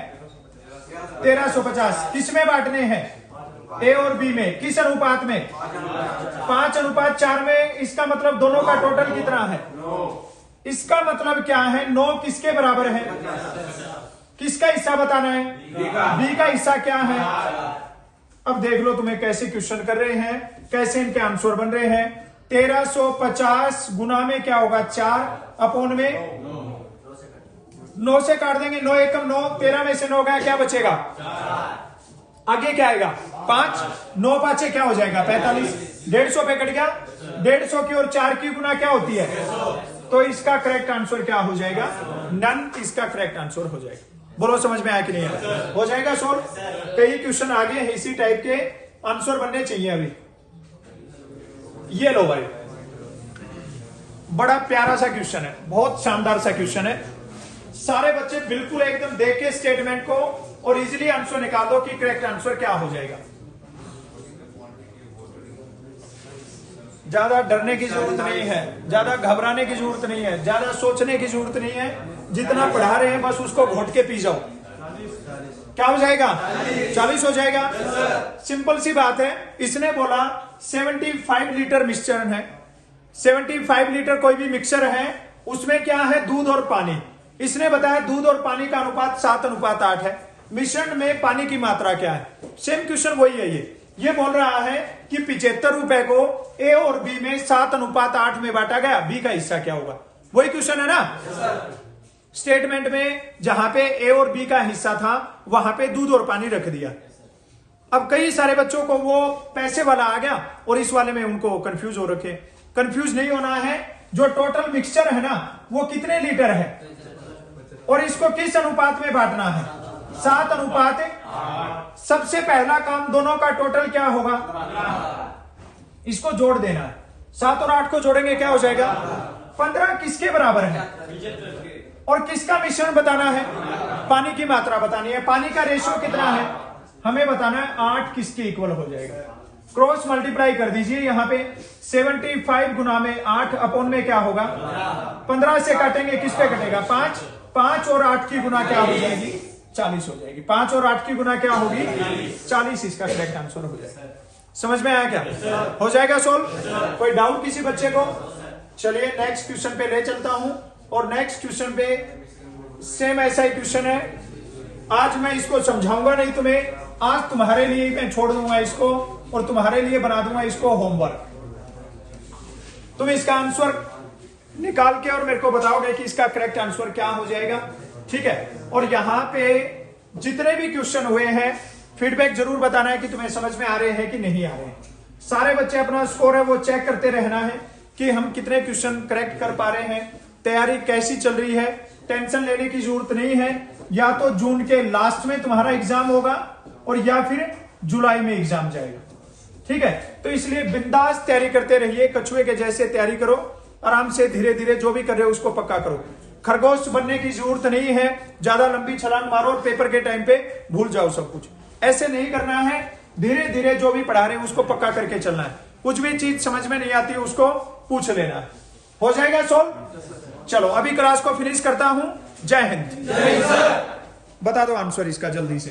1350। किसमें बांटने हैं? ए और बी में। किस अनुपात में? 5:4 में। इसका मतलब दोनों का टोटल कितना है? इसका मतलब क्या है? 9 किसके बराबर है? किसका हिस्सा बताना है? बी का हिस्सा क्या है? अब देख लो तुम्हें कैसे क्वेश्चन कर रहे हैं, कैसे इनके आंसर बन रहे हैं। 1350 गुना में क्या होगा? 4 अपॉन में 9 से काट देंगे, 9 एकम 9, 13 में से 9 गया, क्या बचेगा? आगे क्या आएगा? 5, 9 5 क्या हो जाएगा? 45। 150 पे कट गया। 150 की और 4 की गुना क्या होती है? तो इसका करेक्ट आंसर क्या हो जाएगा? नन। इसका करेक्ट आंसर हो जाएगा। बोलो समझ में आया कि नहीं आया? हो जाएगा सोल्व। कई क्वेश्चन आगे हैं इसी टाइप के, आंसर बनने चाहिए अभी। ये लो भाई, बड़ा प्यारा सा क्वेश्चन है, बहुत शानदार सा क्वेश्चन है। सारे बच्चे बिल्कुल एकदम देख के स्टेटमेंट को और इजीली आंसर निकाल दो कि करेक्ट आंसर क्या हो जाएगा। ज्यादा डरने की जरूरत नहीं है, ज्यादा घबराने की जरूरत नहीं है, ज्यादा सोचने की जरूरत नहीं है। जितना पढ़ा रहे हैं बस उसको घोट के पी जाओ। क्या हो जाएगा? 40 हो जाएगा। सिंपल सी बात है। इसने बोला 75 लीटर मिक्सचर है, 75 लीटर कोई भी मिक्सचर है, उसमें क्या है? दूध और पानी। इसने बताया दूध और पानी का अनुपात 7:8 है। मिश्रण में पानी की मात्रा क्या है? सेम क्वेश्चन वही है। ये बोल रहा है कि 75 रुपए को ए और बी में 7:8 में बांटा गया, बी का हिस्सा क्या होगा? वही क्वेश्चन है ना। स्टेटमेंट में जहां पे ए और बी का हिस्सा था वहां पे दूध और पानी रख दिया। अब कई सारे बच्चों को वो पैसे वाला आ गया और इस वाले में उनको कंफ्यूज हो रखे। कंफ्यूज नहीं होना है। जो टोटल मिक्सचर है ना वो कितने लीटर है और इसको किस अनुपात में बांटना है? 7:8। सबसे पहला काम दोनों का टोटल क्या होगा? इसको जोड़ देना है। 7 और 8 को जोड़ेंगे क्या हो जाएगा? 15 किसके बराबर है? और किसका मिश्रण बताना है? पानी की मात्रा बतानी है। पानी का रेशियो कितना है हमें बताना है। 8 किसके इक्वल हो जाएगा? क्रॉस मल्टीप्लाई कर दीजिए। यहाँ पे 75 गुना में 8 अपॉन में क्या होगा? 15 से काटेंगे, किस पे कटेगा? 5। 5 और 8 की गुना क्या हो जाएगी? 40 हो जाएगी। 5 और 8 की गुना क्या होगी? 40। इसका करेक्ट आंसर हो जाएगा। समझ में आया क्या? हो जाएगा सोल्व। कोई डाउट किसी बच्चे को? चलिए नेक्स्ट क्वेश्चन पे ले चलता हूं और नेक्स्ट क्वेश्चन पे सेम ऐसा ही क्वेश्चन है। आज मैं इसको समझाऊंगा नहीं तुम्हें, आज तुम्हारे लिए मैं छोड़ दूंगा इसको और तुम्हारे लिए बना दूंगा इसको होमवर्क। तुम इसका आंसर निकाल के और मेरे को बताओगे कि इसका करेक्ट आंसर क्या हो जाएगा, ठीक है। और यहां पे जितने भी क्वेश्चन हुए हैं फीडबैक जरूर बताना है कि तुम्हें समझ में आ रहे हैं कि नहीं आ रहे हैं। सारे बच्चे अपना स्कोर है वो चेक करते रहना है कि हम कितने क्वेश्चन करेक्ट कर पा रहे हैं, तैयारी कैसी चल रही है। टेंशन लेने की जरूरत नहीं है, या तो जून के लास्ट में तुम्हारा एग्जाम होगा और या फिर जुलाई में एग्जाम जाएगा, ठीक है। तो इसलिए बिंदास तैयारी करते रहिए, कछुए के जैसे तैयारी करो, आराम से धीरे धीरे जो भी कर रहे हो उसको पक्का करो। खरगोश बनने की जरूरत नहीं है, ज्यादा लंबी छलांग मारो और पेपर के टाइम पे भूल जाओ सब कुछ, ऐसे नहीं करना है। धीरे धीरे जो भी पढ़ा रहे हैं उसको पक्का करके चलना है। कुछ भी चीज समझ में नहीं आती उसको पूछ लेना है, हो जाएगा सोल्व। चलो अभी क्लास को फिनिश करता हूं। जय हिंद। बता दो आंसर इसका जल्दी से।